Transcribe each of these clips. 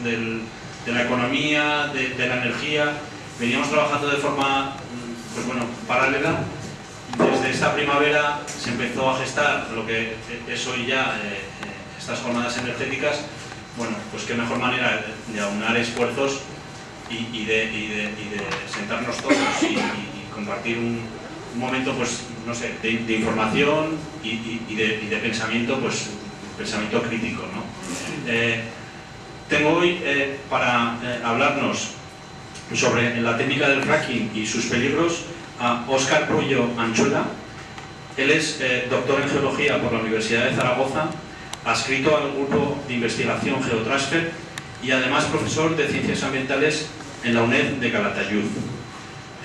de la economía, de la energía. Veníamos trabajando de forma, pues bueno, paralela. Desde esta primavera se empezó a gestar lo que es hoy ya estas jornadas energéticas. Bueno, pues qué mejor manera de aunar esfuerzos y de sentarnos todos y compartir un momento, pues no sé, de información y de pensamiento, pues pensamiento crítico, ¿no? Tengo hoy para hablarnos sobre la técnica del fracking y sus peligros a Óscar Pueyo Anchuela. Él es doctor en geología por la Universidad de Zaragoza, adscrito al grupo de investigación Geotransfer y además profesor de ciencias ambientales en la UNED de Calatayud.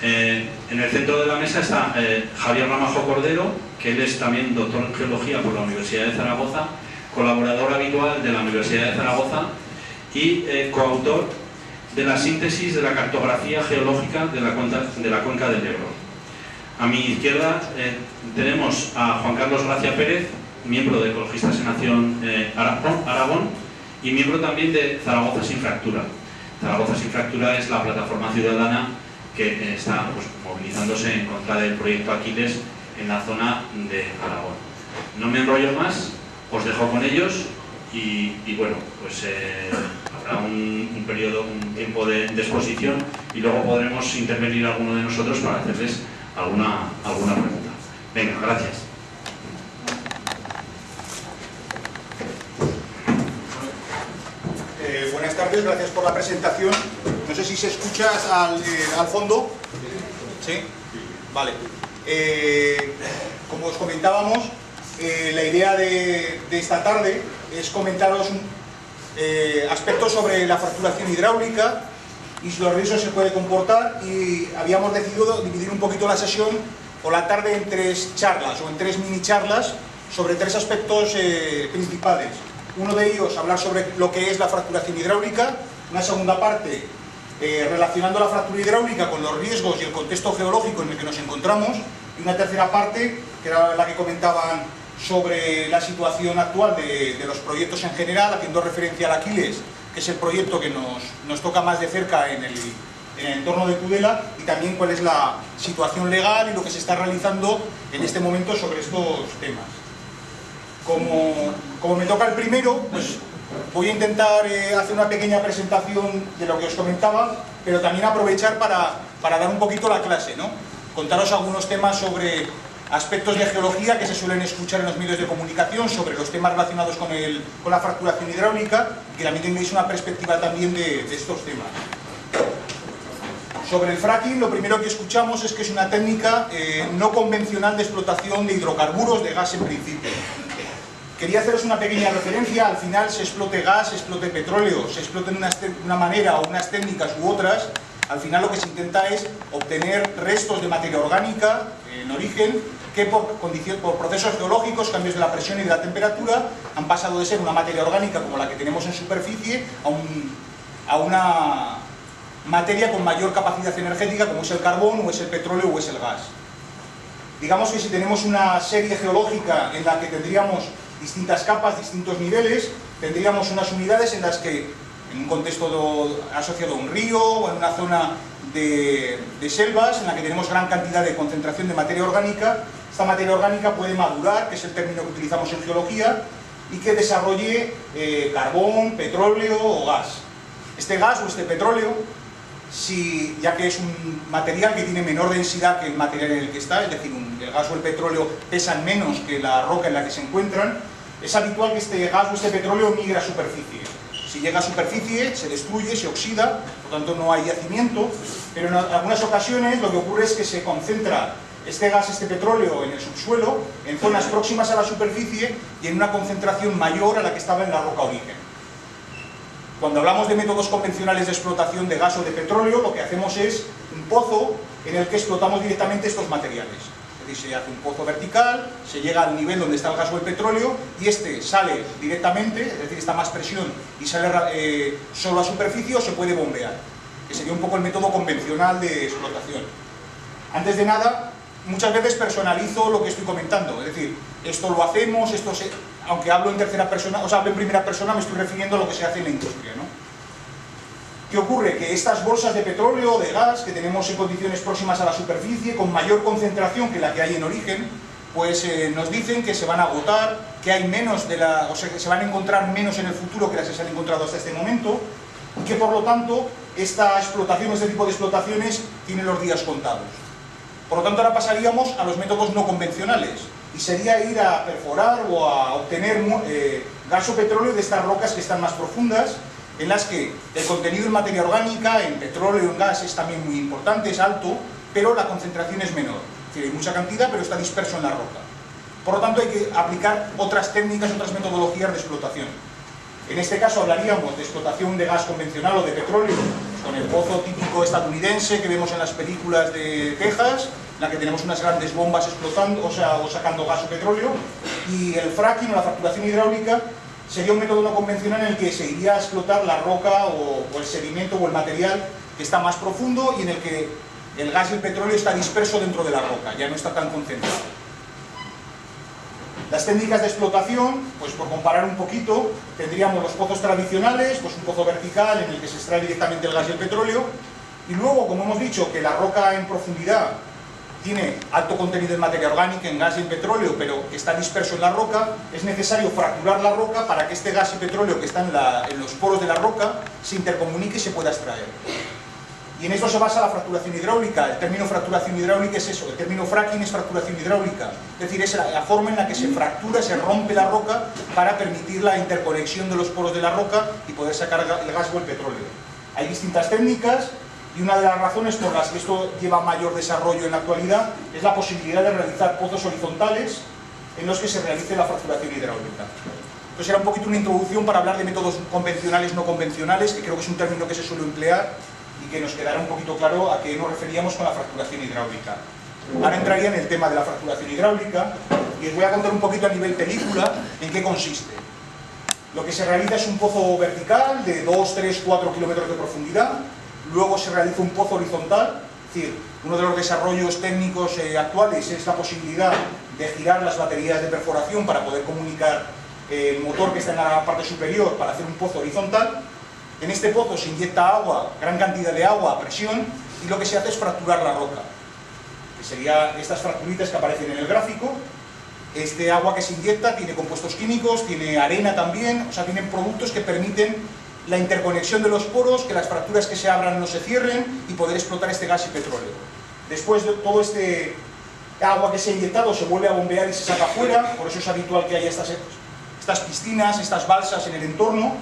En el centro de la mesa está Javier Ramajo Cordero, que él es también doctor en geología por la Universidad de Zaragoza, colaborador habitual de la Universidad de Zaragoza y coautor de la síntesis de la cartografía geológica de la cuenca del Ebro. A mi izquierda tenemos a Juan Carlos Gracia Pérez, miembro de Ecologistas en Acción Aragón y miembro también de Zaragoza Sin Fractura. Zaragoza Sin Fractura es la plataforma ciudadana que está, pues, movilizándose en contra del proyecto Aquiles en la zona de Aragón. No me enrollo más, os dejo con ellos y bueno, pues habrá un periodo, un tiempo de exposición y luego podremos intervenir alguno de nosotros para hacerles alguna pregunta. Venga, gracias. Buenas tardes, gracias por la presentación. No sé si se escucha al fondo. ¿Sí? Vale. Como os comentábamos, la idea de esta tarde es comentaros aspectos sobre la fracturación hidráulica y si los riesgos se puede comportar, y habíamos decidido dividir un poquito la sesión o la tarde en tres charlas o en tres mini charlas sobre tres aspectos principales. Uno de ellos, hablar sobre lo que es la fracturación hidráulica, una segunda parte relacionando la fractura hidráulica con los riesgos y el contexto geológico en el que nos encontramos, y una tercera parte, que era la que comentaban sobre la situación actual de los proyectos en general, haciendo referencia al Aquiles, que es el proyecto que nos toca más de cerca en el entorno de Tudela, y también cuál es la situación legal y lo que se está realizando en este momento sobre estos temas. Como me toca el primero, pues voy a intentar hacer una pequeña presentación de lo que os comentaba, pero también aprovechar para dar un poquito la clase, ¿no? Contaros algunos temas sobre aspectos de geología que se suelen escuchar en los medios de comunicación, sobre los temas relacionados con la fracturación hidráulica, y que también tengáis una perspectiva también de estos temas. Sobre el fracking, lo primero que escuchamos es que es una técnica no convencional de explotación de hidrocarburos, de gas en principio. Quería haceros una pequeña referencia. Al final se explote gas, se explote petróleo, se explote de una manera o unas técnicas u otras, al final lo que se intenta es obtener restos de materia orgánica en origen que por procesos geológicos, cambios de la presión y de la temperatura, han pasado de ser una materia orgánica como la que tenemos en superficie a una materia con mayor capacidad energética como es el carbón o es el petróleo o es el gas. Digamos que si tenemos una serie geológica en la que tendríamos distintas capas, distintos niveles, tendríamos unas unidades en las que, en un contexto asociado a un río o en una zona de selvas en la que tenemos gran cantidad de concentración de materia orgánica, esta materia orgánica puede madurar, que es el término que utilizamos en geología, y que desarrolle carbón, petróleo o gas. Este gas o este petróleo, ya que es un material que tiene menor densidad que el material en el que está, es decir, el gas o el petróleo pesan menos que la roca en la que se encuentran, es habitual que este gas o este petróleo migre a superficie. Si llega a superficie, se destruye, se oxida, por lo tanto no hay yacimiento, pero en algunas ocasiones lo que ocurre es que se concentra este gas, este petróleo en el subsuelo, en zonas próximas a la superficie y en una concentración mayor a la que estaba en la roca origen. Cuando hablamos de métodos convencionales de explotación de gas o de petróleo, lo que hacemos es un pozo en el que explotamos directamente estos materiales. Es decir, se hace un pozo vertical, se llega al nivel donde está el gas o el petróleo y este sale directamente, es decir, está a más presión y sale solo a superficie, o se puede bombear, que sería un poco el método convencional de explotación. Antes de nada, muchas veces personalizo lo que estoy comentando, es decir, esto lo hacemos, aunque hablo en tercera persona, o sea, hablo en primera persona, me estoy refiriendo a lo que se hace en la industria, ¿no? ¿Qué ocurre? Que estas bolsas de petróleo o de gas que tenemos en condiciones próximas a la superficie, con mayor concentración que la que hay en origen, pues nos dicen que se van a agotar, que hay menos o sea, que se van a encontrar menos en el futuro que las que se han encontrado hasta este momento, y que por lo tanto esta explotación, este tipo de explotaciones, tienen los días contados. Por lo tanto, ahora pasaríamos a los métodos no convencionales, y sería ir a perforar o a obtener gas o petróleo de estas rocas que están más profundas, en las que el contenido en materia orgánica, en petróleo, en gas, es también muy importante, es alto, pero la concentración es menor. Es decir, hay mucha cantidad, pero está disperso en la roca. Por lo tanto, hay que aplicar otras técnicas, otras metodologías de explotación. En este caso hablaríamos de explotación de gas convencional o de petróleo, con el pozo típico estadounidense que vemos en las películas de Texas, en la que tenemos unas grandes bombas explotando, o sacando gas o petróleo, y el fracking o la fracturación hidráulica sería un método no convencional en el que se iría a explotar la roca o el sedimento o el material que está más profundo y en el que el gas y el petróleo está disperso dentro de la roca, ya no está tan concentrado. Las técnicas de explotación, pues por comparar un poquito, tendríamos los pozos tradicionales, pues un pozo vertical en el que se extrae directamente el gas y el petróleo, y luego, como hemos dicho, que la roca en profundidad tiene alto contenido en materia orgánica, en gas y en petróleo, pero que está disperso en la roca, es necesario fracturar la roca para que este gas y petróleo que está en los poros de la roca se intercomunique y se pueda extraer. Y en esto se basa la fracturación hidráulica. El término fracturación hidráulica es eso, el término fracking es fracturación hidráulica. Es decir, es la forma en la que se fractura, se rompe la roca para permitir la interconexión de los poros de la roca y poder sacar el gas o el petróleo. Hay distintas técnicas y una de las razones por las que esto lleva mayor desarrollo en la actualidad es la posibilidad de realizar pozos horizontales en los que se realice la fracturación hidráulica. Entonces era un poquito una introducción para hablar de métodos convencionales, no convencionales, que creo que es un término que se suele emplear y que nos quedará un poquito claro a qué nos referíamos con la fracturación hidráulica. Ahora entraría en el tema de la fracturación hidráulica y os voy a contar un poquito a nivel película en qué consiste. Lo que se realiza es un pozo vertical de 2, 3, 4 kilómetros de profundidad, luego se realiza un pozo horizontal, es decir, uno de los desarrollos técnicos actuales es la posibilidad de girar las baterías de perforación para poder comunicar el motor que está en la parte superior para hacer un pozo horizontal. En este pozo se inyecta agua, gran cantidad de agua a presión, y lo que se hace es fracturar la roca, que serían estas fracturitas que aparecen en el gráfico. Este agua que se inyecta tiene compuestos químicos, tiene arena también, o sea, tienen productos que permiten la interconexión de los poros, que las fracturas que se abran no se cierren y poder explotar este gas y petróleo. Después de todo este agua que se ha inyectado se vuelve a bombear y se saca fuera, por eso es habitual que haya estas piscinas, estas balsas en el entorno,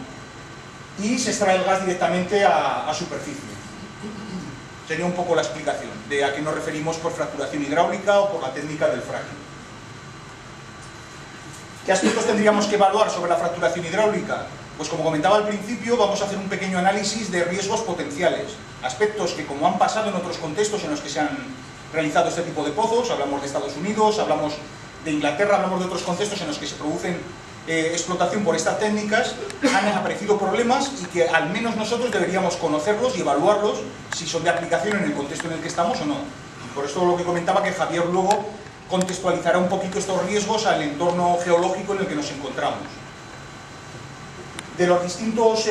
y se extrae el gas directamente a superficie. Sería un poco la explicación de a qué nos referimos por fracturación hidráulica o por la técnica del fracking. ¿Qué aspectos tendríamos que evaluar sobre la fracturación hidráulica? Pues como comentaba al principio, vamos a hacer un pequeño análisis de riesgos potenciales, aspectos que, como han pasado en otros contextos en los que se han realizado este tipo de pozos, hablamos de Estados Unidos, hablamos de Inglaterra, hablamos de otros contextos en los que se producen explotación por estas técnicas, han aparecido problemas y que al menos nosotros deberíamos conocerlos y evaluarlos si son de aplicación en el contexto en el que estamos o no. Por esto lo que comentaba, que Javier luego contextualizará un poquito estos riesgos al entorno geológico en el que nos encontramos. De los distintos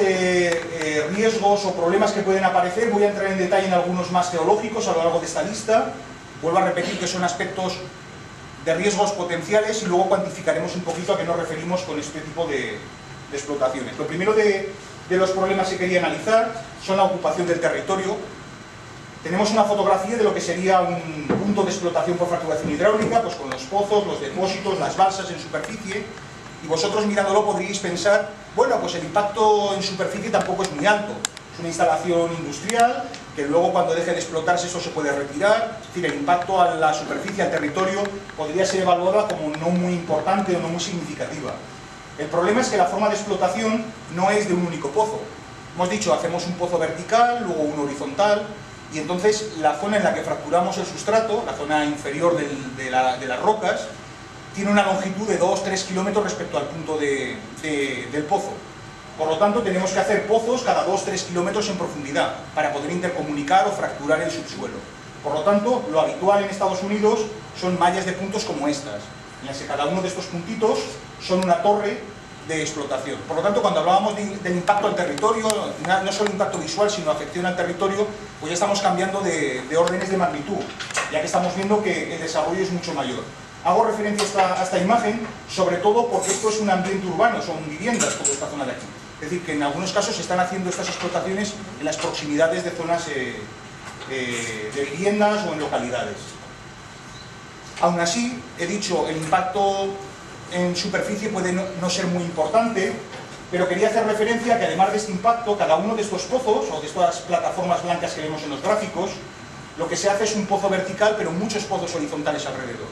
riesgos o problemas que pueden aparecer, voy a entrar en detalle en algunos más geológicos a lo largo de esta lista. Vuelvo a repetir que son aspectos de riesgos potenciales y luego cuantificaremos un poquito a qué nos referimos con este tipo de explotaciones. Lo primero de los problemas que quería analizar son la ocupación del territorio. Tenemos una fotografía de lo que sería un punto de explotación por fracturación hidráulica, pues con los pozos, los depósitos, las balsas en superficie, y vosotros mirándolo podríais pensar, bueno, pues el impacto en superficie tampoco es muy alto. Es una instalación industrial que luego, cuando deje de explotarse, eso se puede retirar. Es decir, el impacto a la superficie, al territorio, podría ser evaluada como no muy importante o no muy significativa. El problema es que la forma de explotación no es de un único pozo. Hemos dicho, hacemos un pozo vertical, luego uno horizontal, y entonces la zona en la que fracturamos el sustrato, la zona inferior de las rocas, tiene una longitud de 2-3 kilómetros respecto al punto del pozo. Por lo tanto, tenemos que hacer pozos cada 2-3 kilómetros en profundidad para poder intercomunicar o fracturar el subsuelo. Por lo tanto, lo habitual en Estados Unidos son mallas de puntos como estas, en las que cada uno de estos puntitos son una torre de explotación. Por lo tanto, cuando hablábamos del impacto al territorio, no solo impacto visual, sino afección al territorio, pues ya estamos cambiando de órdenes de magnitud, ya que estamos viendo que el desarrollo es mucho mayor. Hago referencia a esta imagen, sobre todo porque esto es un ambiente urbano, son viviendas toda esta zona de aquí. Es decir, que en algunos casos se están haciendo estas explotaciones en las proximidades de zonas de viviendas o en localidades. Aún así, he dicho, el impacto en superficie puede no ser muy importante, pero quería hacer referencia a que además de este impacto, cada uno de estos pozos, o de estas plataformas blancas que vemos en los gráficos, lo que se hace es un pozo vertical, pero muchos pozos horizontales alrededor.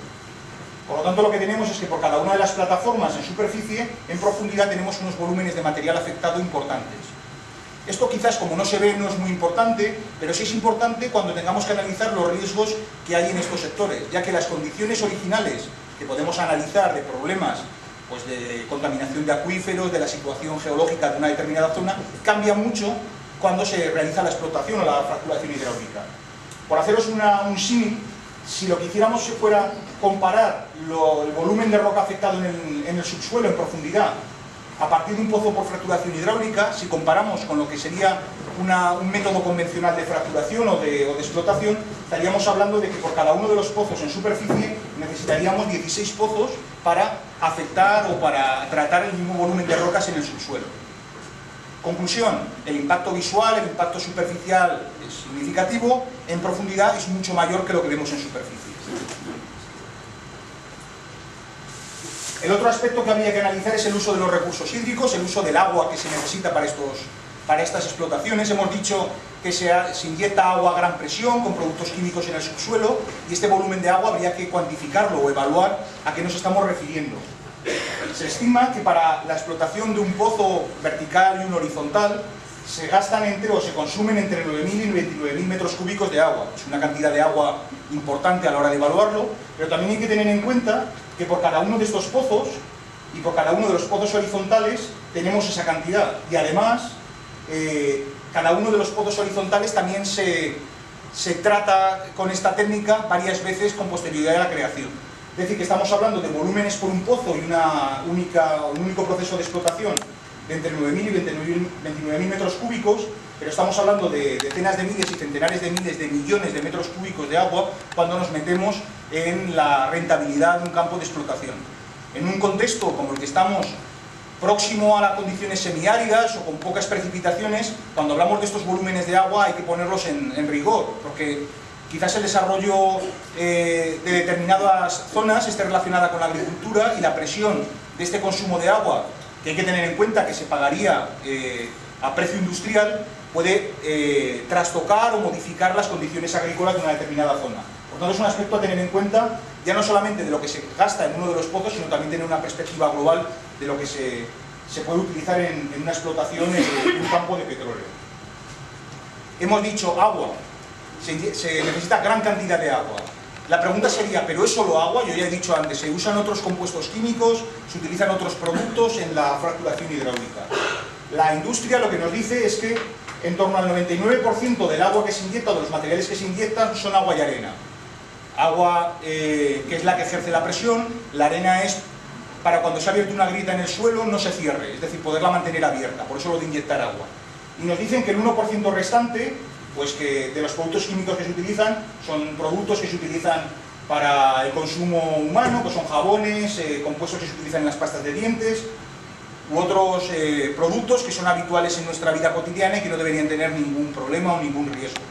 Por lo tanto, lo que tenemos es que por cada una de las plataformas en superficie, en profundidad tenemos unos volúmenes de material afectado importantes. Esto quizás, como no se ve, no es muy importante, pero sí es importante cuando tengamos que analizar los riesgos que hay en estos sectores, ya que las condiciones originales que podemos analizar de problemas pues de contaminación de acuíferos, de la situación geológica de una determinada zona, cambian mucho cuando se realiza la explotación o la fracturación hidráulica. Por haceros un símil, si lo que hiciéramos fuera comparar el volumen de roca afectado en el subsuelo en profundidad a partir de un pozo por fracturación hidráulica, si comparamos con lo que sería un método convencional de fracturación o de explotación, estaríamos hablando de que por cada uno de los pozos en superficie necesitaríamos 16 pozos para afectar o para tratar el mismo volumen de rocas en el subsuelo. Conclusión, el impacto visual, el impacto superficial es significativo, en profundidad es mucho mayor que lo que vemos en superficie. El otro aspecto que habría que analizar es el uso de los recursos hídricos, el uso del agua que se necesita para estas explotaciones. Hemos dicho que se inyecta agua a gran presión con productos químicos en el subsuelo y este volumen de agua habría que cuantificarlo o evaluar a qué nos estamos refiriendo. Se estima que para la explotación de un pozo vertical y un horizontal se gastan o se consumen entre 9.000 y 29.000 metros cúbicos de agua. Es una cantidad de agua importante a la hora de evaluarlo, pero también hay que tener en cuenta que por cada uno de estos pozos y por cada uno de los pozos horizontales tenemos esa cantidad. Y además, cada uno de los pozos horizontales también se trata con esta técnica varias veces con posterioridad a la creación. Es decir, que estamos hablando de volúmenes por un pozo y un único proceso de explotación de entre 9.000 y 29.000 metros cúbicos, pero estamos hablando de decenas de miles y centenares de miles de millones de metros cúbicos de agua cuando nos metemos en la rentabilidad de un campo de explotación. En un contexto como el que estamos, próximo a las condiciones semiáridas o con pocas precipitaciones, cuando hablamos de estos volúmenes de agua hay que ponerlos en rigor, porque quizás el desarrollo de determinadas zonas esté relacionada con la agricultura y la presión de este consumo de agua, que hay que tener en cuenta que se pagaría a precio industrial, puede trastocar o modificar las condiciones agrícolas de una determinada zona. Por tanto, es un aspecto a tener en cuenta, ya no solamente de lo que se gasta en uno de los pozos, sino también tener una perspectiva global de lo que se puede utilizar en una explotación en un campo de petróleo. Hemos dicho agua. Se necesita gran cantidad de agua. La pregunta sería, ¿pero es solo agua? Yo ya he dicho antes, se usan otros compuestos químicos, se utilizan otros productos en la fracturación hidráulica. La industria lo que nos dice es que en torno al 99% del agua que se inyecta, o de los materiales que se inyectan, son agua y arena. Agua que es la que ejerce la presión, la arena es para cuando se ha abierto una grieta en el suelo no se cierre, es decir, poderla mantener abierta, por eso lo de inyectar agua. Y nos dicen que el 1% restante, pues que de los productos químicos que se utilizan, son productos que se utilizan para el consumo humano, pues son jabones, compuestos que se utilizan en las pastas de dientes, u otros productos que son habituales en nuestra vida cotidiana y que no deberían tener ningún problema o ningún riesgo.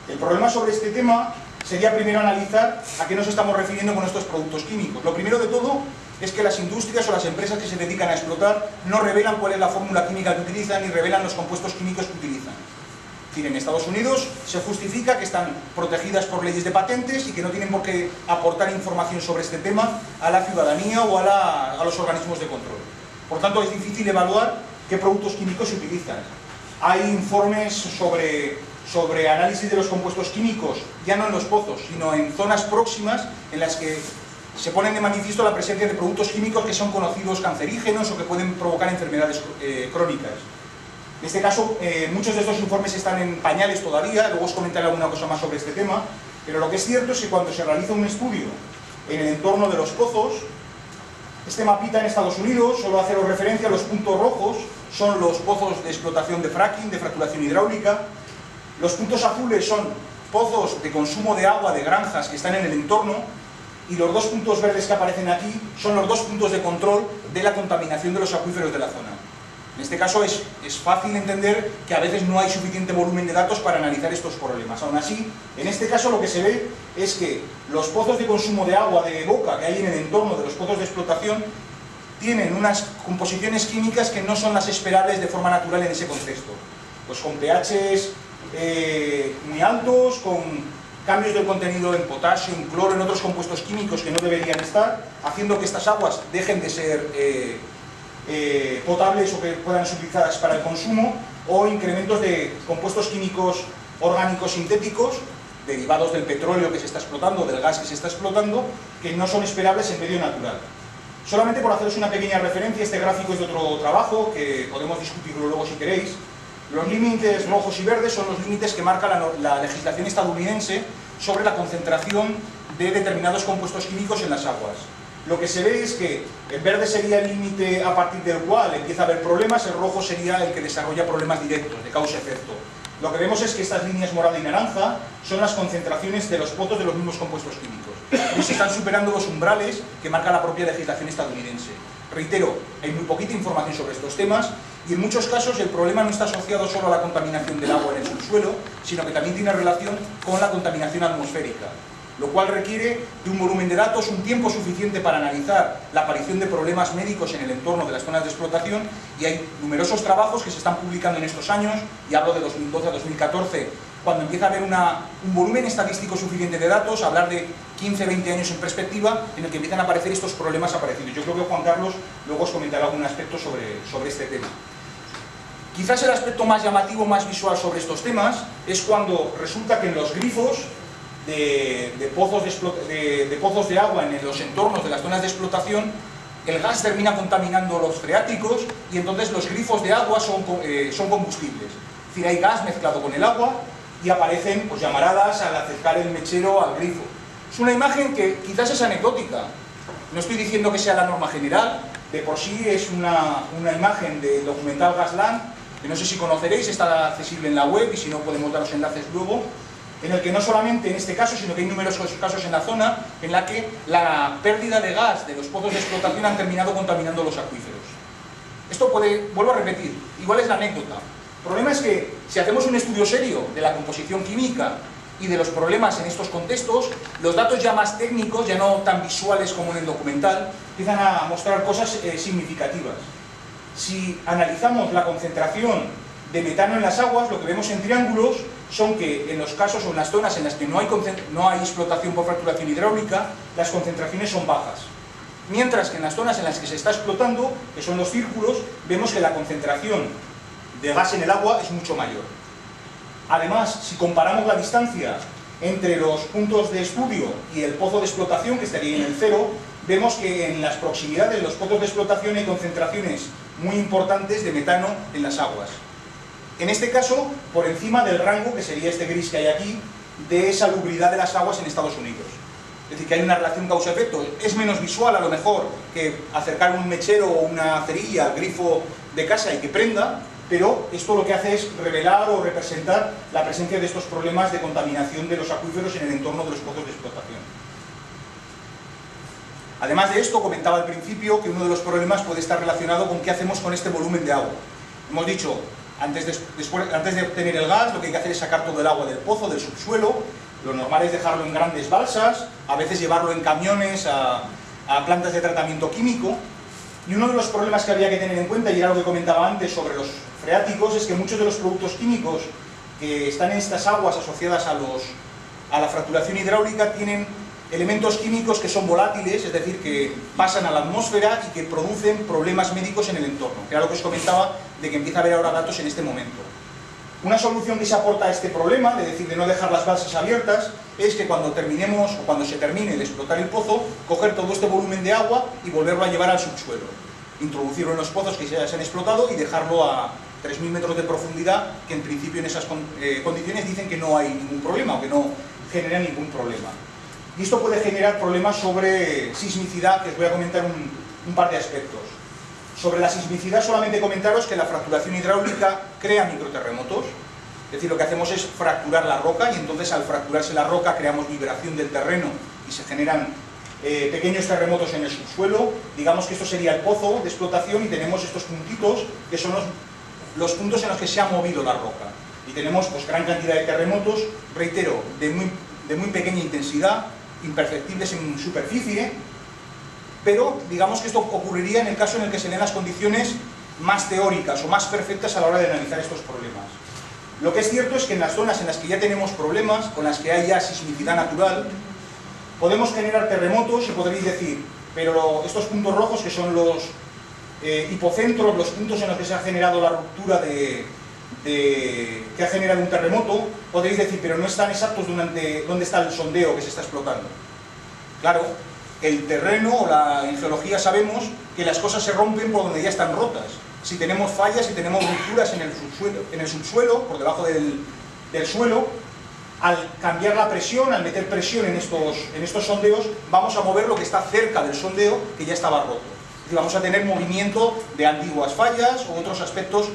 El problema sobre este tema sería primero analizar a qué nos estamos refiriendo con estos productos químicos. Lo primero de todo es que las industrias o las empresas que se dedican a explotar no revelan cuál es la fórmula química que utilizan ni revelan los compuestos químicos que utilizan. Es decir, en Estados Unidos se justifica que están protegidas por leyes de patentes y que no tienen por qué aportar información sobre este tema a la ciudadanía o a los organismos de control. Por tanto, es difícil evaluar qué productos químicos se utilizan. Hay informes sobre análisis de los compuestos químicos, ya no en los pozos, sino en zonas próximas en las que se ponen de manifiesto la presencia de productos químicos que son conocidos cancerígenos o que pueden provocar enfermedades crónicas. En este caso, muchos de estos informes están en pañales todavía, luego os comentaré alguna cosa más sobre este tema, pero lo que es cierto es que cuando se realiza un estudio en el entorno de los pozos, Este mapita en Estados Unidos, solo haceros referencia a los puntos rojos, son los pozos de explotación de fracking, de fracturación hidráulica. Los puntos azules son pozos de consumo de agua de granjas que están en el entorno, y los dos puntos verdes que aparecen aquí son los dos puntos de control de la contaminación de los acuíferos de la zona. En este caso es fácil entender que a veces no hay suficiente volumen de datos para analizar estos problemas. Aún así, en este caso lo que se ve es que los pozos de consumo de agua de boca que hay en el entorno de los pozos de explotación tienen unas composiciones químicas que no son las esperables de forma natural en ese contexto. Pues con pHs muy altos, con cambios del contenido en potasio, en cloro, en otros compuestos químicos que no deberían estar, haciendo que estas aguas dejen de ser potables o que puedan ser utilizadas para el consumo, o incrementos de compuestos químicos orgánicos sintéticos derivados del petróleo que se está explotando, del gas que se está explotando, que no son esperables en medio natural. Solamente por haceros una pequeña referencia, este gráfico es de otro trabajo, que podemos discutirlo luego si queréis. Los límites rojos y verdes son los límites que marca la legislación estadounidense sobre la concentración de determinados compuestos químicos en las aguas. Lo que se ve es que el verde sería el límite a partir del cual empieza a haber problemas, el rojo sería el que desarrolla problemas directos, de causa-efecto. Lo que vemos es que estas líneas morada y naranja son las concentraciones de los pozos de los mismos compuestos químicos. Y se están superando los umbrales que marca la propia legislación estadounidense. Reitero, hay muy poquita información sobre estos temas y en muchos casos el problema no está asociado solo a la contaminación del agua en el subsuelo, sino que también tiene relación con la contaminación atmosférica, lo cual requiere de un volumen de datos, un tiempo suficiente para analizar la aparición de problemas médicos en el entorno de las zonas de explotación, y hay numerosos trabajos que se están publicando en estos años, y hablo de 2012 a 2014, cuando empieza a haber un volumen estadístico suficiente de datos, hablar de 15-20 años en perspectiva, en el que empiezan a aparecer estos problemas aparecidos. Yo creo que Juan Carlos luego os comentará algún aspecto sobre este tema. Quizás el aspecto más llamativo, más visual sobre estos temas, es cuando resulta que en los grifos de pozos de agua en los entornos de las zonas de explotación, el gas termina contaminando los freáticos y entonces los grifos de agua son combustibles. Es decir, hay gas mezclado con el agua y aparecen pues, llamaradas al acercar el mechero al grifo. Es una imagen que quizás es anecdótica. No estoy diciendo que sea la norma general, de por sí es una imagen del documental Gasland, que no sé si conoceréis, está accesible en la web y si no podemos daros enlaces luego, en el que no solamente en este caso, sino que hay numerosos casos en la zona en la que la pérdida de gas de los pozos de explotación han terminado contaminando los acuíferos. Esto vuelvo a repetir, igual es la anécdota. El problema es que si hacemos un estudio serio de la composición química y de los problemas en estos contextos, los datos ya más técnicos, ya no tan visuales como en el documental, empiezan a mostrar cosas significativas. Si analizamos la concentración de metano en las aguas, lo que vemos en triángulos son que en los casos o en las zonas en las que no hay explotación por fracturación hidráulica, las concentraciones son bajas. Mientras que en las zonas en las que se está explotando, que son los círculos, vemos que la concentración de gas en el agua es mucho mayor. Además, si comparamos la distancia entre los puntos de estudio y el pozo de explotación, que estaría en el cero, vemos que en las proximidades de los pozos de explotación hay concentraciones muy importantes de metano en las aguas. En este caso, por encima del rango, que sería este gris que hay aquí, de salubridad de las aguas en Estados Unidos. Es decir, que hay una relación causa-efecto. Es menos visual, a lo mejor, que acercar un mechero o una cerilla al grifo de casa y que prenda, pero esto lo que hace es revelar o representar la presencia de estos problemas de contaminación de los acuíferos en el entorno de los pozos de explotación. Además de esto, comentaba al principio que uno de los problemas puede estar relacionado con qué hacemos con este volumen de agua. Hemos dicho, antes de obtener el gas, lo que hay que hacer es sacar todo el agua del pozo, del subsuelo. Lo normal es dejarlo en grandes balsas, a veces llevarlo en camiones a plantas de tratamiento químico. Y uno de los problemas que había que tener en cuenta, y era lo que comentaba antes sobre los freáticos, es que muchos de los productos químicos que están en estas aguas asociadas a la fracturación hidráulica tienen elementos químicos que son volátiles, es decir, que pasan a la atmósfera y que producen problemas médicos en el entorno, que era lo que os comentaba de que empieza a haber ahora datos en este momento. Una solución que se aporta a este problema, de no dejar las balsas abiertas, es que cuando terminemos o cuando se termine de explotar el pozo, coger todo este volumen de agua y volverlo a llevar al subsuelo. Introducirlo en los pozos que ya se han explotado y dejarlo a 3.000 metros de profundidad, que en principio en esas condiciones dicen que no hay ningún problema o que no genera ningún problema. Y esto puede generar problemas sobre sismicidad, que os voy a comentar un par de aspectos. Sobre la sismicidad solamente comentaros que la fracturación hidráulica crea microterremotos, es decir, lo que hacemos es fracturar la roca y entonces al fracturarse la roca creamos vibración del terreno y se generan pequeños terremotos en el subsuelo. Digamos que esto sería el pozo de explotación y tenemos estos puntitos que son los puntos en los que se ha movido la roca. Y tenemos pues gran cantidad de terremotos, reitero, de muy pequeña intensidad, imperceptibles en superficie, pero digamos que esto ocurriría en el caso en el que se den las condiciones más teóricas o más perfectas a la hora de analizar estos problemas. Lo que es cierto es que en las zonas en las que ya tenemos problemas, con las que hay ya sismicidad natural, podemos generar terremotos y podréis decir, pero estos puntos rojos que son los hipocentros, los puntos en los que se ha generado la ruptura que ha generado un terremoto, podréis decir, pero no están exactos dónde está el sondeo que se está explotando. Claro, el terreno, en geología sabemos que las cosas se rompen por donde ya están rotas. Si tenemos fallas, si tenemos rupturas en el subsuelo, por debajo del suelo, al cambiar la presión, al meter presión en estos sondeos, vamos a mover lo que está cerca del sondeo que ya estaba roto. Es decir, vamos a tener movimiento de antiguas fallas o otros aspectos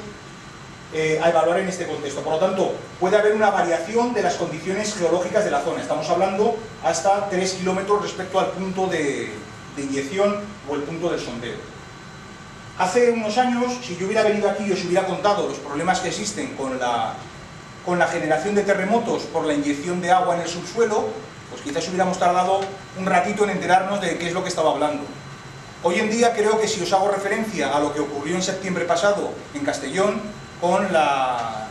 a evaluar en este contexto. Por lo tanto, puede haber una variación de las condiciones geológicas de la zona. Estamos hablando hasta 3 kilómetros respecto al punto de inyección o el punto del sondeo. Hace unos años, si yo hubiera venido aquí y os hubiera contado los problemas que existen con la generación de terremotos por la inyección de agua en el subsuelo, pues quizás hubiéramos tardado un ratito en enterarnos de qué es lo que estaba hablando. Hoy en día creo que si os hago referencia a lo que ocurrió en septiembre pasado en Castellón, con la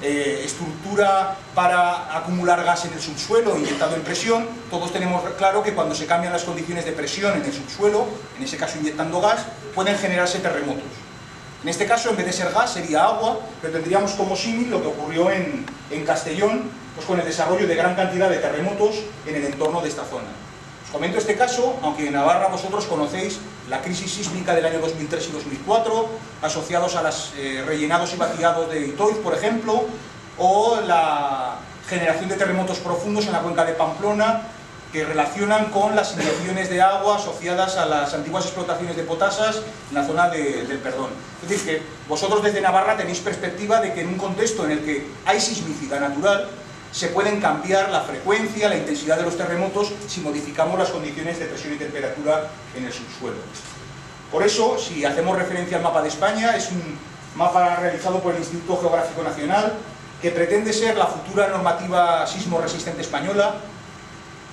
estructura para acumular gas en el subsuelo inyectado en presión, todos tenemos claro que cuando se cambian las condiciones de presión en el subsuelo, en ese caso inyectando gas, pueden generarse terremotos. En este caso, en vez de ser gas, sería agua, pero tendríamos como símil lo que ocurrió en Castellón, pues con el desarrollo de gran cantidad de terremotos en el entorno de esta zona. Os comento este caso, aunque en Navarra vosotros conocéis la crisis sísmica del año 2003 y 2004, asociados a los rellenados y vaciados de Itoiz, por ejemplo, o la generación de terremotos profundos en la cuenca de Pamplona, que relacionan con las inyecciones de agua asociadas a las antiguas explotaciones de potasas en la zona del Perdón. Es decir, que vosotros desde Navarra tenéis perspectiva de que en un contexto en el que hay sismicidad natural, se pueden cambiar la frecuencia, la intensidad de los terremotos si modificamos las condiciones de presión y temperatura en el subsuelo. Por eso, si hacemos referencia al mapa de España, es un mapa realizado por el Instituto Geográfico Nacional que pretende ser la futura normativa sismo resistente española.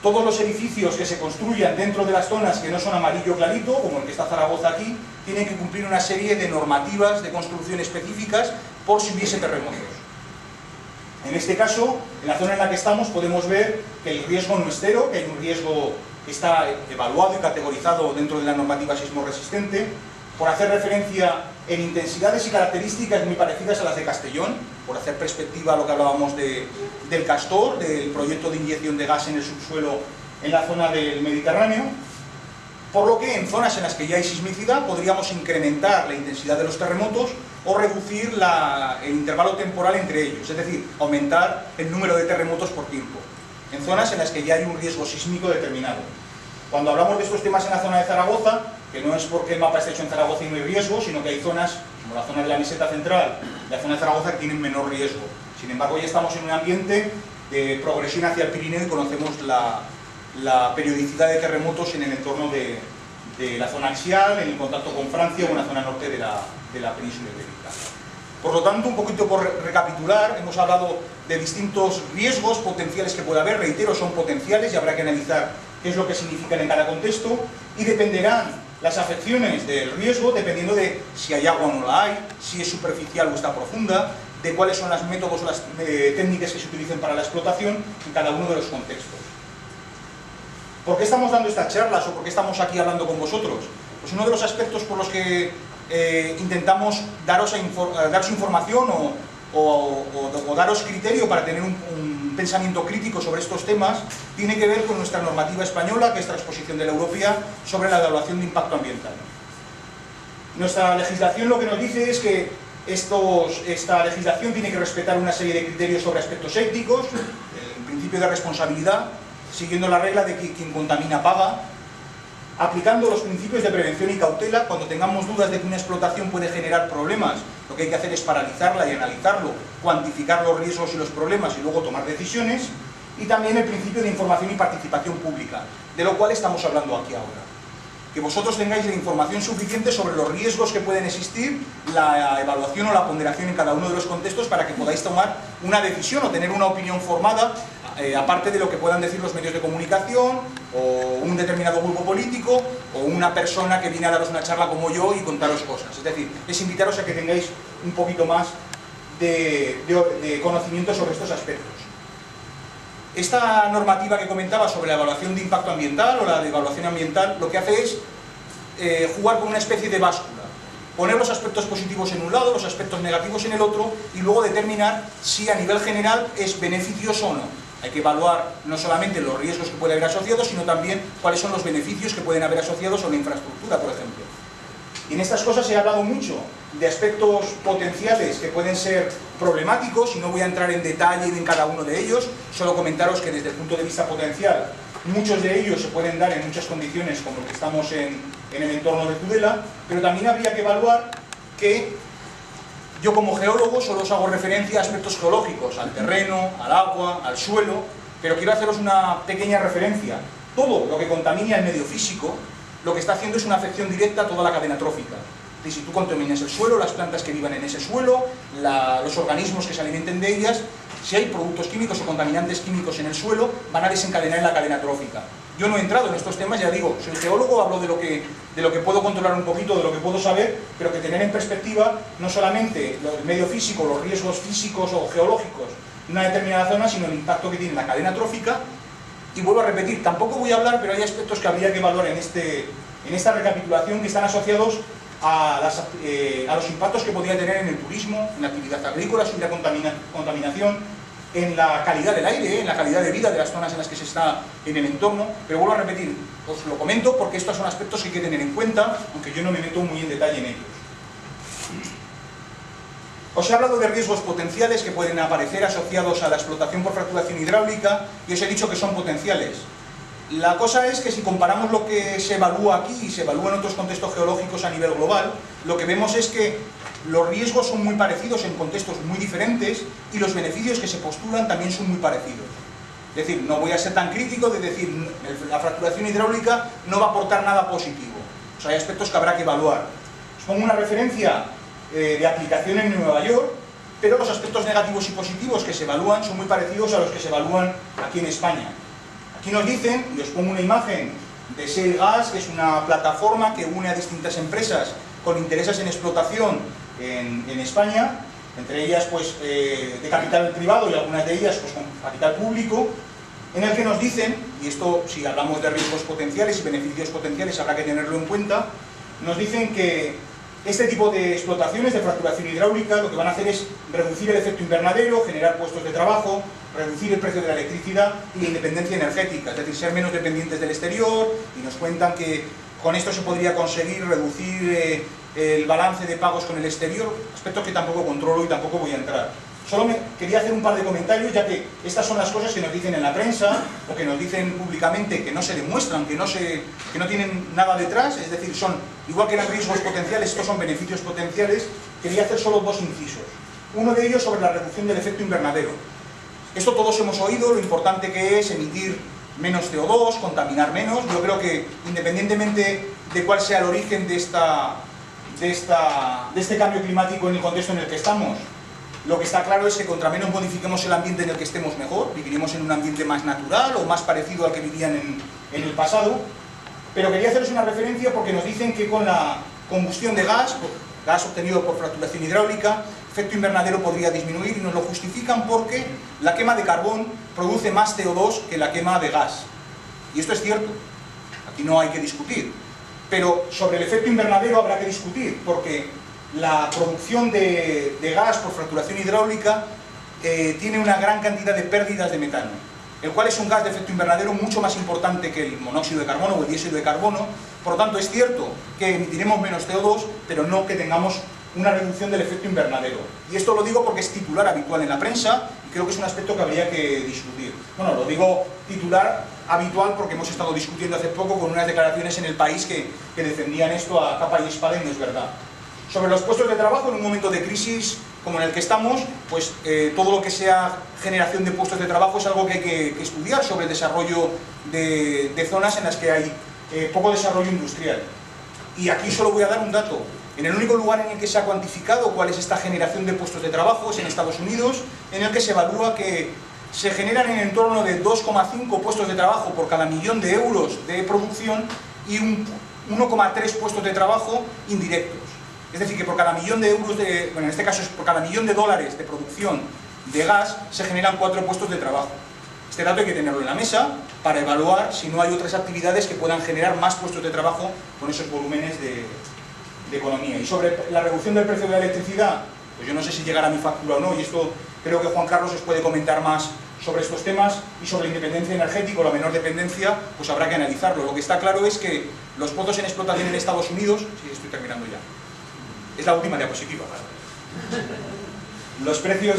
Todos los edificios que se construyan dentro de las zonas que no son amarillo clarito, como el que está Zaragoza aquí, tienen que cumplir una serie de normativas de construcción específicas por si hubiese terremotos. En este caso, en la zona en la que estamos, podemos ver que el riesgo no es cero, que hay un riesgo que está evaluado y categorizado dentro de la normativa sismo resistente, por hacer referencia en intensidades y características muy parecidas a las de Castellón, por hacer perspectiva a lo que hablábamos del Castor, del proyecto de inyección de gas en el subsuelo en la zona del Mediterráneo, por lo que en zonas en las que ya hay sismicidad podríamos incrementar la intensidad de los terremotos o reducir el intervalo temporal entre ellos, es decir, aumentar el número de terremotos por tiempo, en zonas en las que ya hay un riesgo sísmico determinado. Cuando hablamos de estos temas en la zona de Zaragoza, que no es porque el mapa esté hecho en Zaragoza y no hay riesgo, sino que hay zonas, como la zona de la meseta central y la zona de Zaragoza, que tienen menor riesgo. Sin embargo, ya estamos en un ambiente de progresión hacia el Pirineo y conocemos la periodicidad de terremotos en el entorno de la zona axial, en el contacto con Francia o en la zona norte de la península ibérica. Por lo tanto, un poquito por recapitular, hemos hablado de distintos riesgos potenciales que puede haber, reitero, son potenciales y habrá que analizar qué es lo que significan en cada contexto, y dependerán las afecciones del riesgo dependiendo de si hay agua o no la hay, si es superficial o está profunda, de cuáles son los métodos o las técnicas que se utilicen para la explotación en cada uno de los contextos. ¿Por qué estamos dando estas charlas o por qué estamos aquí hablando con vosotros? Pues uno de los aspectos por los que intentamos daros información o daros criterio para tener un pensamiento crítico sobre estos temas tiene que ver con nuestra normativa española, que es transposición de la europea, sobre la evaluación de impacto ambiental. Nuestra legislación lo que nos dice es que esta legislación tiene que respetar una serie de criterios sobre aspectos éticos, el principio de responsabilidad, siguiendo la regla de que quien contamina paga, aplicando los principios de prevención y cautela. Cuando tengamos dudas de que una explotación puede generar problemas, lo que hay que hacer es paralizarla y analizarlo, cuantificar los riesgos y los problemas y luego tomar decisiones. Y también el principio de información y participación pública, de lo cual estamos hablando aquí ahora. Que vosotros tengáis la información suficiente sobre los riesgos que pueden existir, la evaluación o la ponderación en cada uno de los contextos para que podáis tomar una decisión o tener una opinión formada, aparte de lo que puedan decir los medios de comunicación o un determinado grupo político o una persona que viene a daros una charla como yo y contaros cosas. Es decir, es invitaros a que tengáis un poquito más de conocimiento sobre estos aspectos. Esta normativa que comentaba sobre la evaluación de impacto ambiental o la de evaluación ambiental, lo que hace es jugar con una especie de báscula, poner los aspectos positivos en un lado, los aspectos negativos en el otro y luego determinar si a nivel general es beneficioso o no. Hay que evaluar no solamente los riesgos que puede haber asociados, sino también cuáles son los beneficios que pueden haber asociados a una infraestructura, por ejemplo. Y en estas cosas he hablado mucho de aspectos potenciales que pueden ser problemáticos y no voy a entrar en detalle en cada uno de ellos, solo comentaros que desde el punto de vista potencial muchos de ellos se pueden dar en muchas condiciones como que estamos en el entorno de Tudela, pero también habría que evaluar que yo como geólogo solo os hago referencia a aspectos geológicos, al terreno, al agua, al suelo, pero quiero haceros una pequeña referencia. Todo lo que contamine al medio físico lo que está haciendo es una afección directa a toda la cadena trófica. Y si tú contaminas el suelo, las plantas que vivan en ese suelo, los organismos que se alimenten de ellas, si hay productos químicos o contaminantes químicos en el suelo, van a desencadenar en la cadena trófica. Yo no he entrado en estos temas, ya digo, soy geólogo, hablo de lo que puedo controlar un poquito, de lo que puedo saber, pero que tener en perspectiva no solamente el medio físico, los riesgos físicos o geológicos de una determinada zona, sino el impacto que tiene en la cadena trófica. Y vuelvo a repetir, tampoco voy a hablar, pero hay aspectos que habría que evaluar en esta recapitulación que están asociados a los impactos que podría tener en el turismo, en la actividad agrícola, sobre la contaminación, en la calidad del aire, en la calidad de vida de las zonas en las que se está en el entorno. Pero vuelvo a repetir, os lo comento porque estos son aspectos que hay que tener en cuenta, aunque yo no me meto muy en detalle en ellos. Os he hablado de riesgos potenciales que pueden aparecer asociados a la explotación por fracturación hidráulica y os he dicho que son potenciales. La cosa es que si comparamos lo que se evalúa aquí y se evalúa en otros contextos geológicos a nivel global, lo que vemos es que los riesgos son muy parecidos en contextos muy diferentes y los beneficios que se postulan también son muy parecidos. Es decir, no voy a ser tan crítico de decir la fracturación hidráulica no va a aportar nada positivo. O sea, hay aspectos que habrá que evaluar. Os pongo una referencia de aplicación en Nueva York, pero los aspectos negativos y positivos que se evalúan son muy parecidos a los que se evalúan aquí en España. Aquí nos dicen, y os pongo una imagen de Shale Gas, que es una plataforma que une a distintas empresas con intereses en explotación en España, entre ellas pues de capital privado y algunas de ellas pues con capital público, en el que nos dicen, y esto si hablamos de riesgos potenciales y beneficios potenciales habrá que tenerlo en cuenta, nos dicen que este tipo de explotaciones de fracturación hidráulica lo que van a hacer es reducir el efecto invernadero, generar puestos de trabajo, reducir el precio de la electricidad y la independencia energética, es decir, ser menos dependientes del exterior, y nos cuentan que con esto se podría conseguir reducir el balance de pagos con el exterior, aspectos que tampoco controlo y tampoco voy a entrar. Solo quería hacer un par de comentarios, ya que estas son las cosas que nos dicen en la prensa o que nos dicen públicamente, que no se demuestran, que no tienen nada detrás, es decir, son, igual que eran riesgos potenciales, estos son beneficios potenciales. Quería hacer solo dos incisos. Uno de ellos sobre la reducción del efecto invernadero. Esto todos hemos oído, lo importante que es emitir menos CO2, contaminar menos. Yo creo que independientemente de cuál sea el origen de este cambio climático en el contexto en el que estamos, lo que está claro es que contra menos modifiquemos el ambiente en el que estemos mejor, viviremos en un ambiente más natural o más parecido al que vivían en el pasado. Pero quería haceros una referencia porque nos dicen que con la combustión de gas obtenido por fracturación hidráulica, el efecto invernadero podría disminuir, y nos lo justifican porque la quema de carbón produce más CO2 que la quema de gas. Y esto es cierto, aquí no hay que discutir. Pero sobre el efecto invernadero habrá que discutir, porque la producción de gas por fracturación hidráulica tiene una gran cantidad de pérdidas de metano, el cual es un gas de efecto invernadero mucho más importante que el monóxido de carbono o el dióxido de carbono. Por lo tanto, es cierto que emitiremos menos CO2, pero no que tengamos una reducción del efecto invernadero. Y esto lo digo porque es titular habitual en la prensa y creo que es un aspecto que habría que discutir. Bueno, lo digo titular habitual, porque hemos estado discutiendo hace poco con unas declaraciones en El País que defendían esto a capa y espada, y no es verdad. Sobre los puestos de trabajo, en un momento de crisis como en el que estamos, pues todo lo que sea generación de puestos de trabajo es algo que hay que estudiar, sobre el desarrollo de zonas en las que hay poco desarrollo industrial. Y aquí solo voy a dar un dato. En el único lugar en el que se ha cuantificado cuál es esta generación de puestos de trabajo es en Estados Unidos, en el que se evalúa que se generan en torno de 2,5 puestos de trabajo por cada millón de euros de producción y 1,3 puestos de trabajo indirectos. Es decir, que por cada millón de euros bueno, en este caso es por cada millón de dólares de producción de gas, se generan 4 puestos de trabajo. Este dato hay que tenerlo en la mesa para evaluar si no hay otras actividades que puedan generar más puestos de trabajo con esos volúmenes de economía. Y sobre la reducción del precio de la electricidad, pues yo no sé si llegará a mi factura o no, y esto creo que Juan Carlos os puede comentar más sobre estos temas, y sobre la independencia energética o la menor dependencia, pues habrá que analizarlo. Lo que está claro es que los pozos en explotación en Estados Unidos, sí, estoy terminando ya, es la última diapositiva, los precios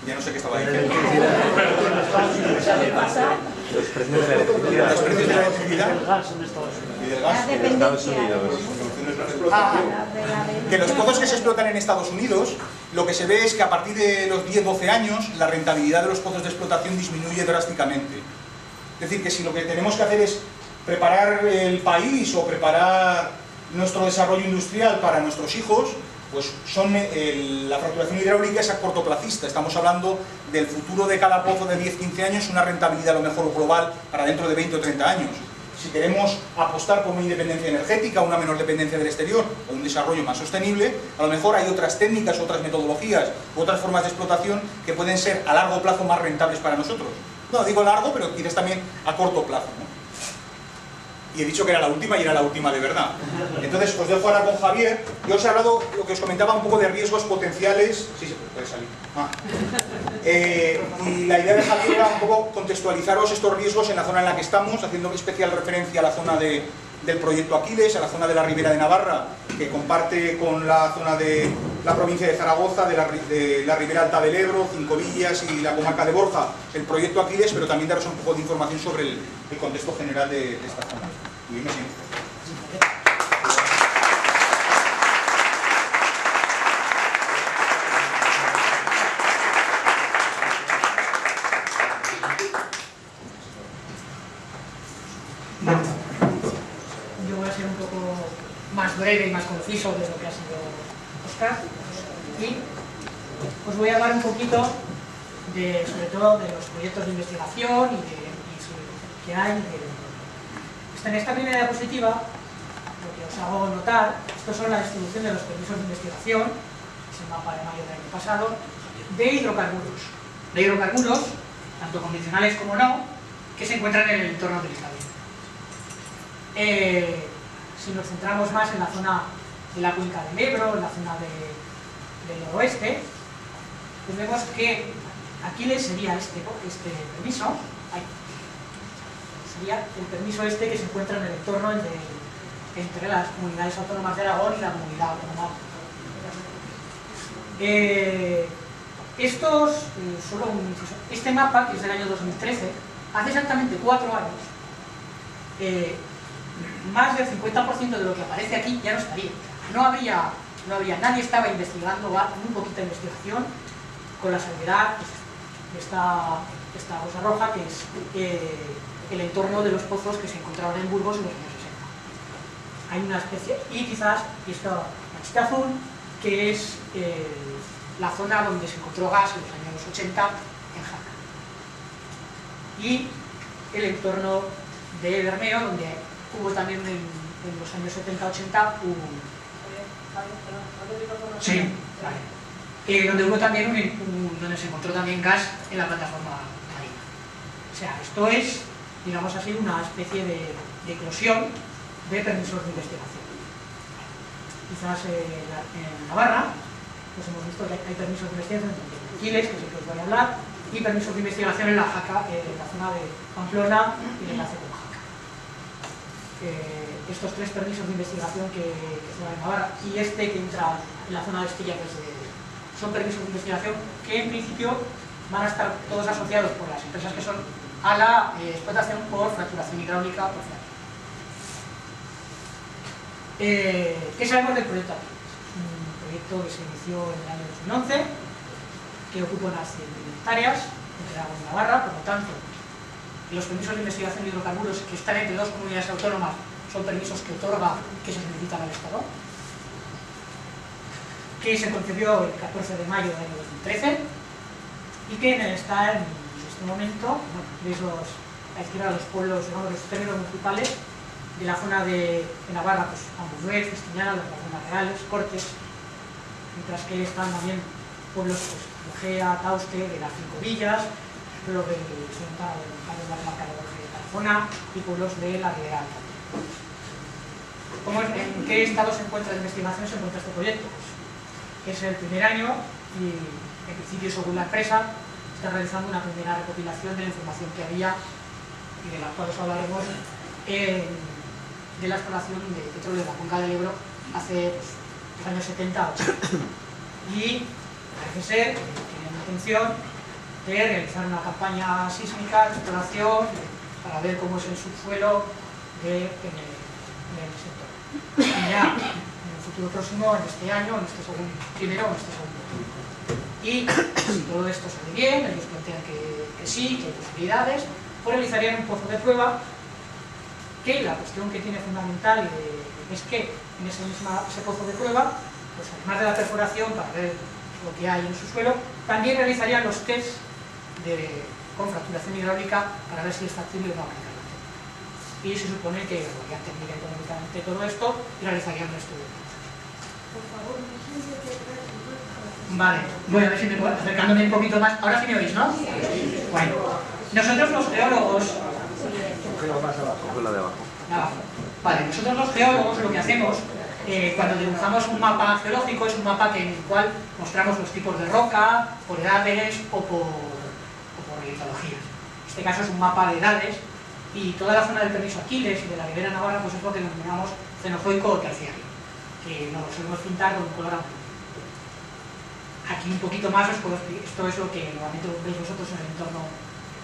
ya no sé qué estaba diciendo. Los precios de la electricidad. Los precios de la electricidad y del gas. En Estados Unidos. Que los pozos que se explotan en Estados Unidos, lo que se ve es que a partir de los 10-12 años la rentabilidad de los pozos de explotación disminuye drásticamente. Es decir, que si lo que tenemos que hacer es preparar el país o preparar nuestro desarrollo industrial para nuestros hijos, pues la fracturación hidráulica es a cortoplacista. Estamos hablando del futuro de cada pozo de 10-15 años, una rentabilidad a lo mejor global para dentro de 20 o 30 años. Si queremos apostar por una independencia energética, una menor dependencia del exterior o un desarrollo más sostenible, a lo mejor hay otras técnicas, otras metodologías, otras formas de explotación que pueden ser a largo plazo más rentables para nosotros. No digo largo, pero quizás también a corto plazo, ¿no? Y he dicho que era la última, y era la última de verdad. Entonces os dejo ahora con Javier. Yo os he hablado, lo que os comentaba, un poco de riesgos potenciales. Sí, se puede salir. Y la idea de Javier era un poco contextualizaros estos riesgos en la zona en la que estamos, haciendo especial referencia a la zona del proyecto Aquiles, a la zona de la Ribera de Navarra, que comparte con la zona de la provincia de Zaragoza, de la Ribera Alta del Ebro, Cinco Villas y la comarca de Borja, el proyecto Aquiles, pero también daros un poco de información sobre el contexto general de esta zona. Bueno, yo voy a ser un poco más breve y más conciso de lo que ha sido Óscar, y os voy a hablar un poquito sobre todo de los proyectos de investigación y sobre lo que hay. En esta primera diapositiva, lo que os hago notar, estos son la distribución de los permisos de investigación, es el mapa de mayo del año pasado, de hidrocarburos, tanto convencionales como no, que se encuentran en el entorno del Estado. Si nos centramos más en la zona de la cuenca del Ebro, en la zona del noroeste, pues vemos que Aquiles sería este permiso, sería el permiso que se encuentra en el entorno entre las comunidades autónomas de Aragón y la comunidad autónoma. Solo un inciso. Este mapa, que es del año 2013, hace exactamente 4 años, más del 50% de lo que aparece aquí ya no estaría. No había, nadie estaba investigando, un poquito de investigación, con la salvedad de esta rosa roja, que es el entorno de los pozos que se encontraban en Burgos en los años 60. Hay una especie, y quizás esta manchita azul, que es la zona donde se encontró gas en los años 80 en Jaca. Y el entorno de Bermeo, donde hubo también en los años 70-80 sí, vale. Donde hubo también donde se encontró también gas en la plataforma marina. O sea, esto es, digamos así, una especie de eclosión de permisos de investigación. Quizás en Navarra, pues hemos visto que hay permisos de investigación en Aquiles, que es el que os voy a hablar, y permisos de investigación en la Jaca, en la zona de Pamplona y el enlace con Jaca. Estos 3 permisos de investigación que se van en Navarra y que entra en la zona de Estilla, son permisos de investigación que en principio van a estar todos asociados por las empresas que son a la explotación por fracturación hidráulica por fracking. ¿Qué sabemos del proyecto Aquiles? Un proyecto que se inició en el año 2011, que ocupa unas 100.000 hectáreas entre Aragón y Navarra, por lo tanto, los permisos de investigación de hidrocarburos que están entre dos comunidades autónomas son permisos que otorga, que se solicitan al Estado, que se concedió el 14 de mayo del año 2013 y que está en este momento, bueno, veis a la izquierda los pueblos, digamos, los términos municipales de la zona de Navarra, pues Amburuel, Festiñana, las Lagunas Reales, Cortes, mientras que están también pueblos pues, Logea, Tauste, de las Cinco Villas, pueblos del Occidental, de la comarca de Tarazona y pueblos de la Ribera Alta. ¿En qué estado se encuentra de investigación se encuentra este proyecto? Pues, es el primer año y en principio, según la empresa, está realizando una primera recopilación de la información que había y de la cual os hablaremos de la exploración de petróleo de la cuenca del Ebro hace los años 70 a 80. Y parece ser que tienen intención de realizar una campaña sísmica de exploración para ver cómo es el subsuelo en el sector. Y ya en el futuro próximo, en este año, en este segundo turno. Y si todo esto sale bien, ellos plantean que sí, que hay posibilidades, pues realizarían un pozo de prueba, que la cuestión que tiene fundamental es que en ese pozo de prueba, pues además de la perforación para ver lo que hay en su suelo, también realizarían los tests con fracturación hidráulica para ver si es factible o no aplicar la técnica. Y se supone que evaluarían técnica y económicamente todo esto y realizarían un estudio. Por favor, no sé si te Vale, voy a ver si me puedo acercándome un poquito más. Ahora sí me oís, ¿no? Sí. Bueno, nosotros los geólogos... Con la de abajo. Vale, nosotros los geólogos lo que hacemos cuando dibujamos un mapa geológico es un mapa en el cual mostramos los tipos de roca, por edades o por litologías. En este caso es un mapa de edades y toda la zona del permiso Aquiles y de la Ribera Navarra pues es lo que denominamos cenozoico o terciario, que nos lo solemos pintar con un color azul. Aquí un poquito más os puedo explicar, esto es lo que normalmente veis vosotros en el entorno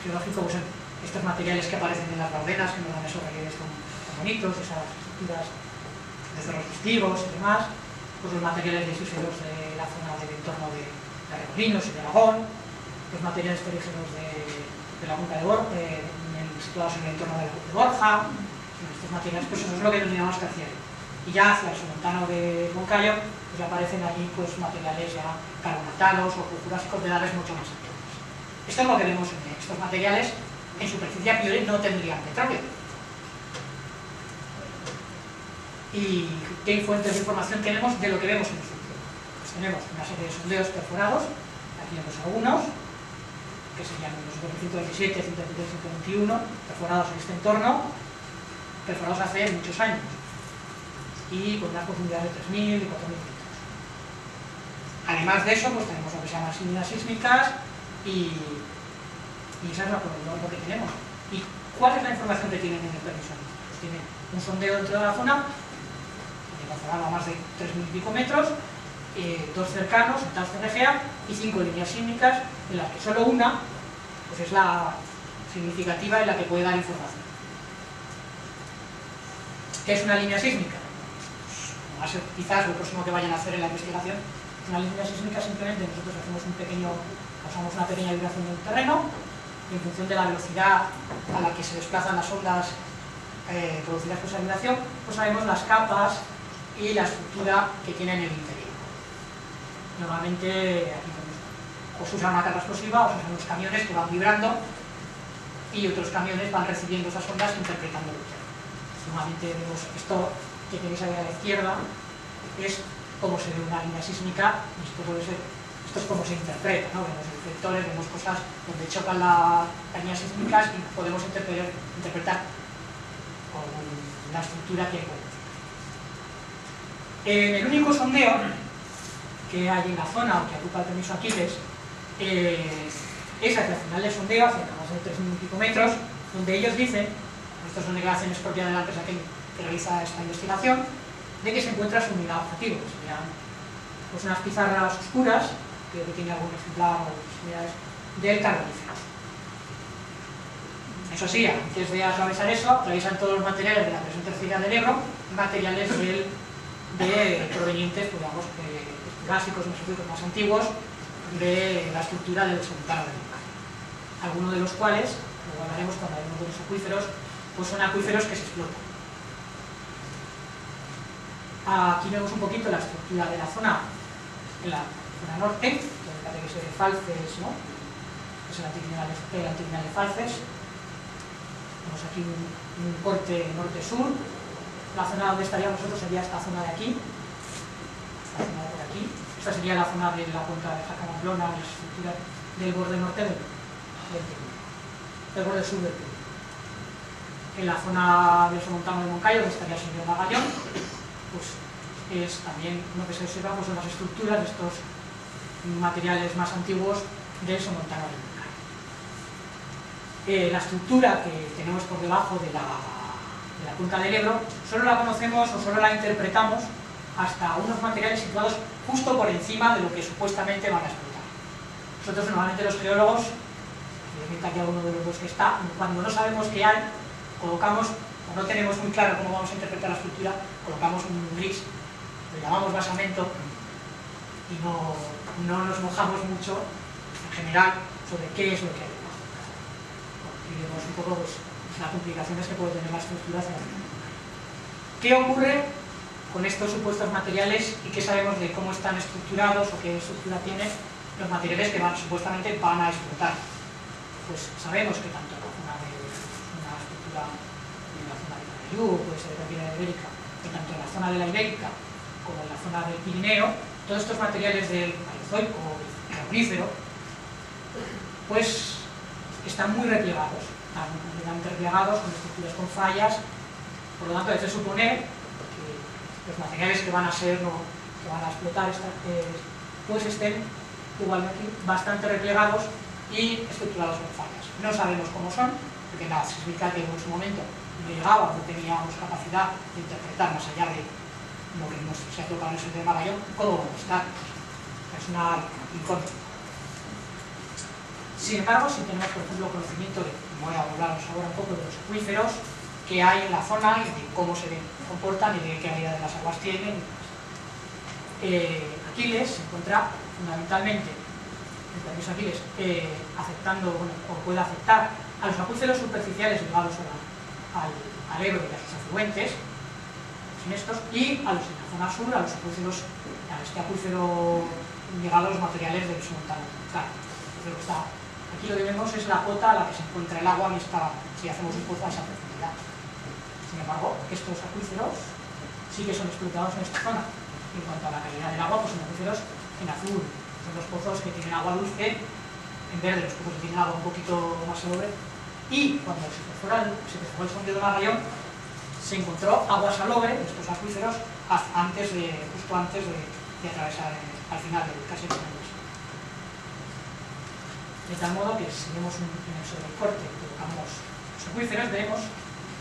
geológico, pues estos materiales que aparecen en las Raudenas, que nos dan esos relieves tan bonitos, esas estructuras de cerros festivos y demás, pues los materiales lisíferos de la zona del entorno de Remolinos y de Aragón, los materiales perígenos de la cuenca de Borja, situados en el entorno de Borja, estos materiales, pues eso es lo que denominamos terciario. Y ya hacia el submontano de Moncayo, pues aparecen allí pues materiales ya carbonatados o jurásicos de edades mucho más antiguas. Esto es lo que vemos en estos materiales. En superficie a priori no tendrían petróleo. ¿Y qué fuentes de información tenemos de lo que vemos en el subsuelo? Pues tenemos una serie de sondeos perforados, aquí vemos algunos, que serían los 127, 123, 121, perforados en este entorno, perforados hace muchos años, y con una profundidad de 3.000 y 4.000 metros. Además de eso, pues tenemos lo que se llaman sísmidas sísmicas y eso es lo que tenemos. ¿Y cuál es la información que tienen en el permiso? Pues tienen un sondeo dentro de la zona, perforado a más de 3.000 y pico metros, dos cercanos, en Tauste Regea, y 5 líneas sísmicas, en las que solo una pues es la significativa en la que puede dar información. ¿Qué es una línea sísmica? Pues, va a ser quizás lo próximo que vayan a hacer en la investigación. Una línea sísmica simplemente nosotros causamos una pequeña vibración del terreno, y en función de la velocidad a la que se desplazan las ondas producidas por esa vibración, pues sabemos las capas y la estructura que tienen en el interior. Normalmente aquí o se usa una carga explosiva o se usan unos camiones que van vibrando y otros camiones van recibiendo esas ondas e interpretando lo que hay. Normalmente vemos esto que tenéis ahí a la izquierda es cómo se ve una línea sísmica y esto es cómo se interpreta, ¿no? Vemos reflectores, vemos cosas donde chocan las líneas sísmicas y podemos interpretar con la estructura que hay. El único sondeo que hay en la zona que ocupa el permiso Aquiles es hacia el final del sondeo, hacia más de 3.000 y pico metros, donde ellos dicen, estas son declaraciones propias de la empresa que realiza esta investigación, de que se encuentra su unidad objetivo, que serían pues unas pizarras oscuras, creo que tiene algún ejemplar o similares del carbonífero. Eso sí, antes de atravesar eso, atraviesan todos los materiales de la presión terciaria del Ebro, materiales provenientes, pues, digamos, clásicos, más antiguos, de la estructura del somontano del Moncayo. Algunos de los cuales, lo hablaremos cuando hablemos de los acuíferos, pues son acuíferos que se explotan. Aquí vemos un poquito la estructura de la zona, en la zona norte, que es de Falces, ¿no? Que es el anticlinal de Falces. Tenemos aquí un corte norte-sur. La zona donde estaríamos nosotros sería esta zona de aquí, esta zona de por aquí. Esta sería la zona de la cuenca de Jaca-Pamplona, la estructura del borde norte del borde sur del Perú. En la zona del somontano del Moncayo, que estaría el señor Magallón, pues es también lo que se observa, pues, son las estructuras de estos materiales más antiguos del somontano del Moncayo. La estructura que tenemos por debajo de la cuenca del Ebro solo la conocemos o solo la interpretamos hasta unos materiales situados justo por encima de lo que supuestamente van a explotar. Nosotros normalmente los geólogos, obviamente aquí alguno de los dos que está, cuando no sabemos qué hay, colocamos, o no tenemos muy claro cómo vamos a interpretar la estructura, colocamos un gris, lo llamamos basamento, y no nos mojamos mucho en general sobre qué es lo que hay debajo. Y vemos un poco, pues, las complicaciones que puede tener la estructura hacia la. ¿Qué ocurre con estos supuestos materiales y qué sabemos de cómo están estructurados o qué estructura tienen los materiales que supuestamente van a explotar? Pues sabemos que tanto en la zona de una estructura en la zona de Canariú, puede ser de la Ibérica, que tanto en la zona de la Ibérica como en la zona del Pirineo, todos estos materiales del Paleozoico o del Carbonífero, pues están muy replegados, están completamente replegados, con estructuras con fallas. Por lo tanto, hay que suponer que los materiales que van a explotar pues estén igualmente bastante replegados y estructurados con fallas. No sabemos cómo son, porque la sísmica que en su momento no llegaba, no teníamos capacidad de interpretar más allá de lo que se ha tocado en el sur de Magallón, cómo van a estar. Es una incógnita. Sin embargo, si tenemos, por ejemplo, conocimiento de, voy a hablaros ahora un poco de los acuíferos que hay en la zona y de cómo se comportan y de qué calidad de las aguas tienen. Aquiles se encuentra fundamentalmente, el permiso Aquiles, afectando, o puede afectar a los acuíferos superficiales ligados al Ebro y a sus afluentes, son estos, y a los de la zona sur, a los acuíferos, a este acuífero ligado a los materiales del somontano del Moncayo. Aquí lo que vemos es la cota a la que se encuentra el agua si hacemos un pozo a esa profundidad. Sin embargo, estos acuíferos sí que son explotados en esta zona. En cuanto a la calidad del agua, pues son acuíferos en azul. Son los pozos que tienen agua dulce, en verde los pozos que tienen agua un poquito más salobre. Y cuando se perforó el sondeo de Magallón, se encontró agua salobre de estos acuíferos justo antes de atravesar al final del casi el final. De tal modo que si vemos sobre el corte que colocamos los acuíferos, vemos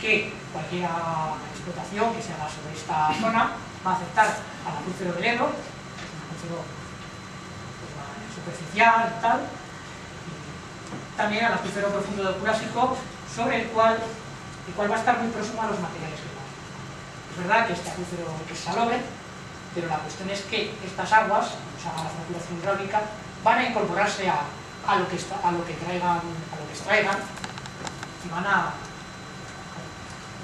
que cualquier explotación que se haga sobre esta zona va a afectar al acuífero del Ebro, que es un acuífero pues, superficial y tal, y también al acuífero profundo del Jurásico, sobre el cual va a estar muy próximo a los materiales que van. Es verdad que este acuífero es salobre, pero la cuestión es que estas aguas, cuando se haga la fracturación hidráulica, van a incorporarse a lo que extraigan y van a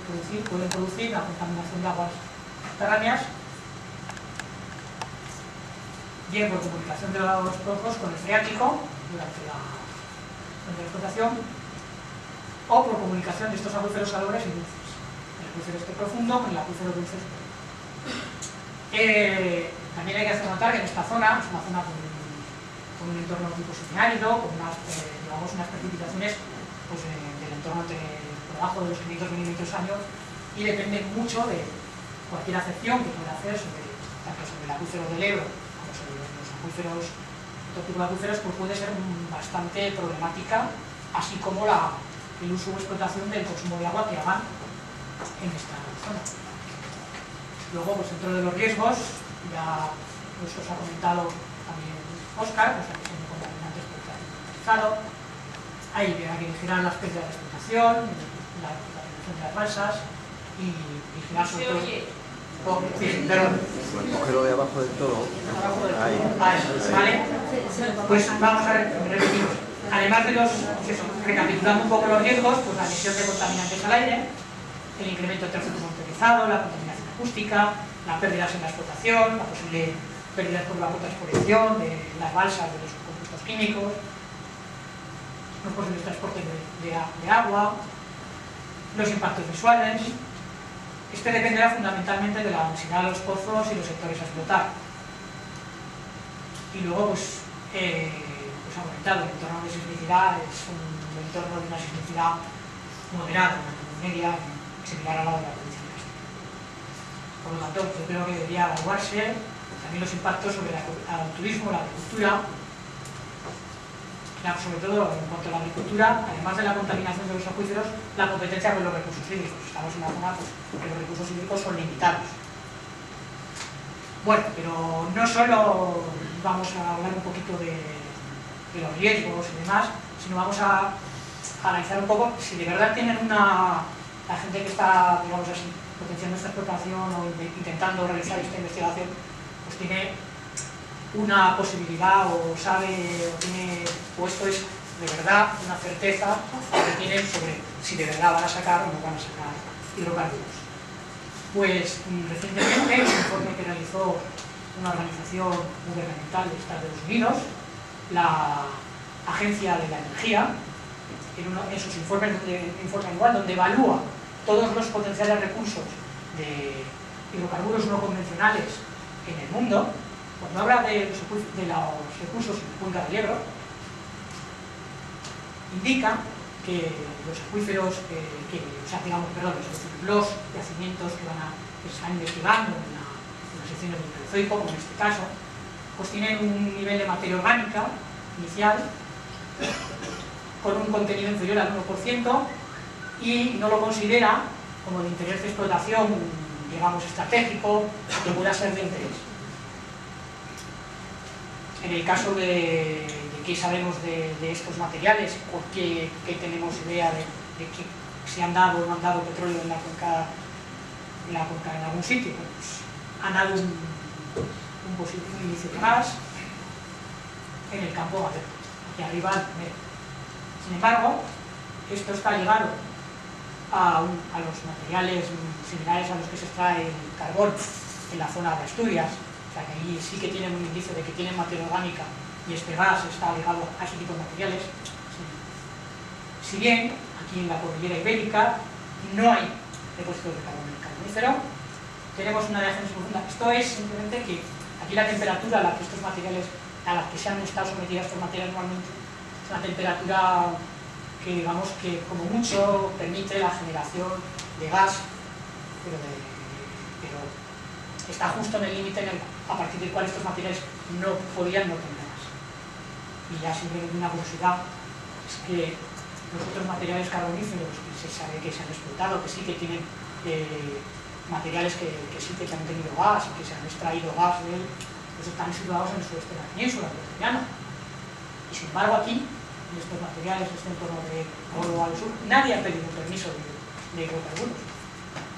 pueden producir la contaminación de aguas subterráneas, bien por comunicación de los pozos con el freático durante la explotación, o por comunicación de estos acuíferos salobres y dulces. El acuífero este profundo con el acuífero dulce superior. También hay que hacer notar que en esta zona, es una zona con un entorno tipo semiárido, con unas precipitaciones pues, del entorno por debajo de los 500 milímetros año, y depende mucho de cualquier acepción que pueda hacer tanto sobre el acuífero del Ebro como sobre los acuíferos, otro tipo de acuíferos, pues puede ser bastante problemática, así como el uso o explotación del consumo de agua que hagan en esta zona. Luego, pues dentro de los riesgos, ya os ha comentado también Óscar, pues aquí son contaminantes por cotizado. Hay que vigilar las pérdidas de explotación, la protección de las balsas y vigilar sobre todo... Perdón. Cógelo de abajo del todo. Ahí. ¿Vale? Pues vamos a repetir. Además de los, recapitulando un poco los riesgos, pues la emisión de contaminantes al aire, el incremento del tráfico motorizado, la contaminación acústica, las pérdidas en la explotación, la posible pérdidas por la transportación de las balsas de los compuestos químicos, los posibles transportes de agua, los impactos visuales. Este dependerá fundamentalmente de la densidad de los pozos y los sectores a explotar. Y luego, pues ha aumentado. El entorno de sismicidad es un entorno de una sismicidad moderada, media, similar a la de la provincia de Castilla. Por lo tanto, yo creo que debería evaluarse también los impactos sobre el turismo, la agricultura, sobre todo en cuanto a la agricultura, además de la contaminación de los acuíferos, la competencia con los recursos hídricos. Estamos en una zona pues, que los recursos hídricos son limitados. Bueno, pero no solo vamos a hablar un poquito de los riesgos y demás, sino vamos a analizar un poco si de verdad tienen la gente que está, digamos así, potenciando esta explotación o intentando realizar esta investigación, pues tiene una posibilidad o sabe o tiene, o esto es de verdad una certeza que tienen sobre si de verdad van a sacar o no van a sacar hidrocarburos. Pues recientemente, un informe que realizó una organización gubernamental de Estados Unidos, la Agencia de la Energía, en sus informes anual, donde evalúa todos los potenciales recursos de hidrocarburos no convencionales en el mundo. Cuando habla de los recursos en la cuenca del Ebro, indica que los acuíferos, los yacimientos que se están investigando en las secciones del Paleozoico, como en este caso, pues tienen un nivel de materia orgánica inicial con un contenido inferior al 1% y no lo considera como de interés de explotación, digamos, estratégico, que pueda ser de interés. En el caso de qué sabemos de estos materiales, o qué tenemos idea de que si han dado o no han dado petróleo en la cuenca en algún sitio, pues han dado un posible índice de gas en el campo abierto, aquí arriba al primero. Sin embargo, esto está ligado a los materiales similares a los que se extrae el carbón en la zona de Asturias. O sea que ahí sí que tienen un índice de que tienen materia orgánica y este gas está ligado a ese tipo de materiales. Si bien aquí en la cordillera ibérica no hay depósitos de carbón en el carbonífero, tenemos una reacción profunda. Esto es simplemente que aquí la temperatura a la que estos materiales, a la que se han estado sometidos estos materiales normalmente, es una temperatura que digamos que como mucho permite la generación de gas, pero está justo en el límite a partir del cual estos materiales no podían no tener gas. Y ya simplemente una curiosidad es que los otros materiales carboníferos que se sabe que se han explotado, que sí que tienen materiales que sí que han tenido gas y que se han extraído gas de él, pues están situados en el sudeste de la península boliviana. Y sin embargo aquí, en estos materiales, en este entorno de Córdoba al sur, nadie ha pedido permiso de hidrocarburos.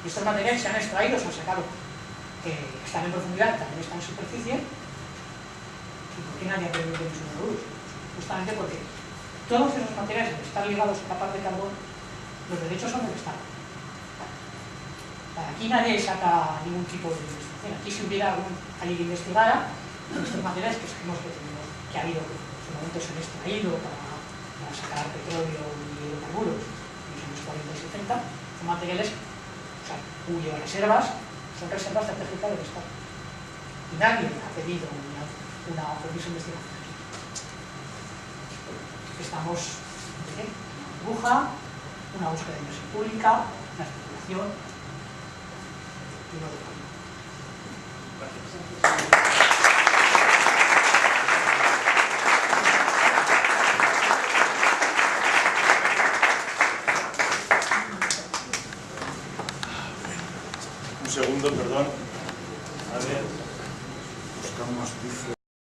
Y estos materiales se han extraído, se han sacado, están en profundidad, también están en superficie. ¿Y por qué nadie ha pedido permiso de hidrocarburos? Justamente porque todos esos materiales que están ligados a capas de carbón, los derechos son del Estado. Aquí nadie saca ningún tipo de investigación. Aquí si hubiera alguien que investigara estos materiales que sabemos que ha habido en su momento se han extraído para sacar petróleo y hidrocarburos en los años 40 y 70, son materiales cuyas reservas son reservas estratégicas del Estado. Y nadie ha pedido una permiso de investigación. Estamos en una burbuja, una búsqueda de inversión pública, una especulación y no de cambio. Gracias.